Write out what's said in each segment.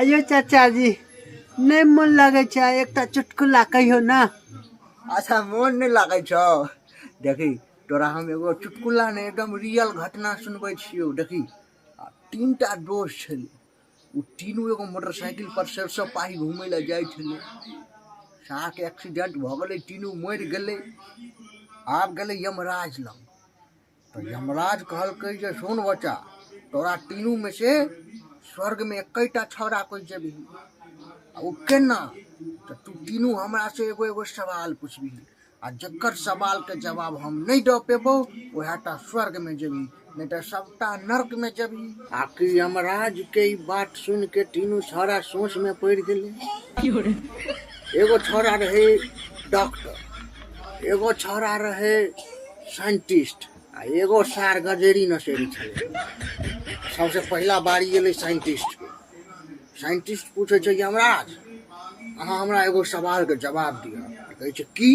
आइयो चाचा जी, नहीं मन लगे छै, एकटा चुटकुला कहियो ना। अच्छा मन नहीं लागे छो। देखी तोरा हम एगो चुटकुला ने एकदम रियल घटना सुनबे छियो। देखी तीन टा दोस्त छले, उ तीनों एगो मोटरसाइकिल पर सरसों पाही घूमे ला जाय छले। साथ एक्सीडेंट भ गेले, तीनों मर गेले। आब गेले यमराज लग। तो यमराज कहलकै जे सुन बच्चा, तोरा तीनों में से स्वर्ग में एकटा छौड़ा कोई जेबी। वो केना? तो तू तीनों हमरा से एगो एगो सवाल पूछबी, आ जकर सवाल के जवाब हम नहीं दे पेबो वहटा स्वर्ग में जेबी, नहीं तो सबटा नरक में जेबी। आखिर यमराज के ई बात सुन के तीनों छौड़ा सोच में पड़ गेले। एगो छौड़ा रहे डॉक्टर, एगो छौड़ा रहे साइंटिस्ट, आ एगो सार गजेरी नशेरी छले। सबसे पहला बारी गेले साइंटिस्ट के। साइंटिस्ट पूछे छै यमराज, अहाँ हमरा एगो सवाल के जवाब दिया। कहे छै की?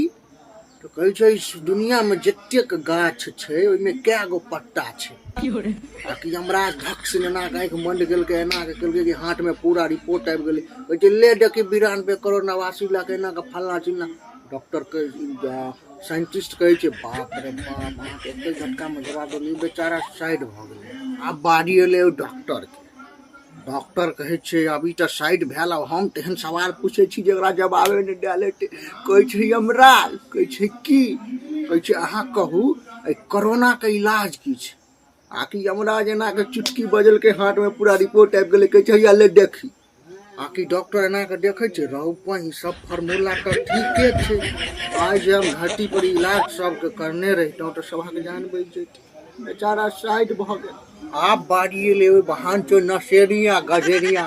तो कहे छै इस दुनिया में जतेक गाछ छै ओइमे कै गो पत्ता छै? आकि यमराज धक से एना के आँख मंड गेलकै, एना के कहलकै कि हाथ में पूरा रिपोर्ट आबि गेलै। कहे छै ले देखी 92 करोड़ 89 लाख एना के फलना चिलना। डॉक्टर के साइंटिस्ट कहे छै बाप रे बाप, अहाँ के एक झटका में जवाब देलियै, बेचारा साइड भ गेलै। आब बारी एलै डॉक्टर के। डॉक्टर कहे छै अभी तो साइड भेल, हम तेहन सवाल पूछे छी जरा जवाबे नहीं डाले। कहे छै यमराज, कहे छै की? कहे छै अहाँ कहू कोरोना के इलाज की छै? आकि यमराज एना के चुटकी बजल के हाथ में पूरा रिपोर्ट आबि गेलै। कहे छै ले देखी। आकि डॉक्टर एना के देखे छै रहू पही सब फार्मूला तो ठीके छै। आज जे हम धरती पर इलाज सबके करने रहितों तो सभा के जान बच जैती। बेचारा साइड भ गेल। आप बारी ले बहान चो नशेरिया गजेरिया।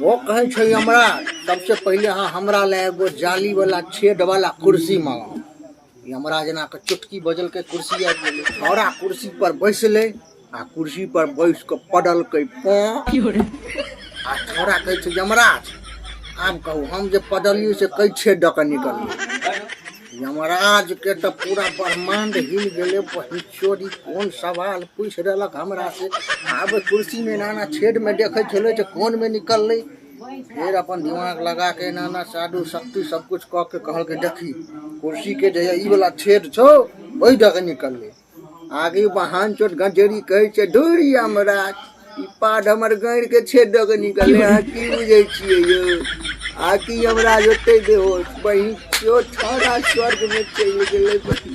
वो कहे छै हमरा सबसे पहले हाँ हमरा ले एगो जाली वाला छेद वाला कुर्सी मंगाओ। हमरा जना के चुटकी बजल के कुर्सी आ गेले। छौड़ा कुर्सी पर बैसले, आ कुर्सी पर बैस के पड़ल के पाँ। आ छौड़ा कहे छै यमराज आब कहू हम जे पड़लियै से कै छेद द के निकलियै? यमराज के तो पूरा ब्रह्मांड हिल गेले। चोरी कौन सवाल पूछ रहलक हमरा से? आब कुर्सी में नाना छेद में देखे छले तो कौन में निकलले। फिर अपन दिमाग लगा के नाना साधु शक्ति सब कुछ कह के कहल के देखी कुर्सी के जे ई वाला छेद छो ओई द के निकलले। आगे बहान चोट गजेरी कहे छै दूर यमराज, ई पाद हमर गैर के छेद द के निकलले। आ की बुझे छियै यो? आकि यमराज ओते बेहोश बही छौड़ा स्वर्ग में चलि गेलै। बही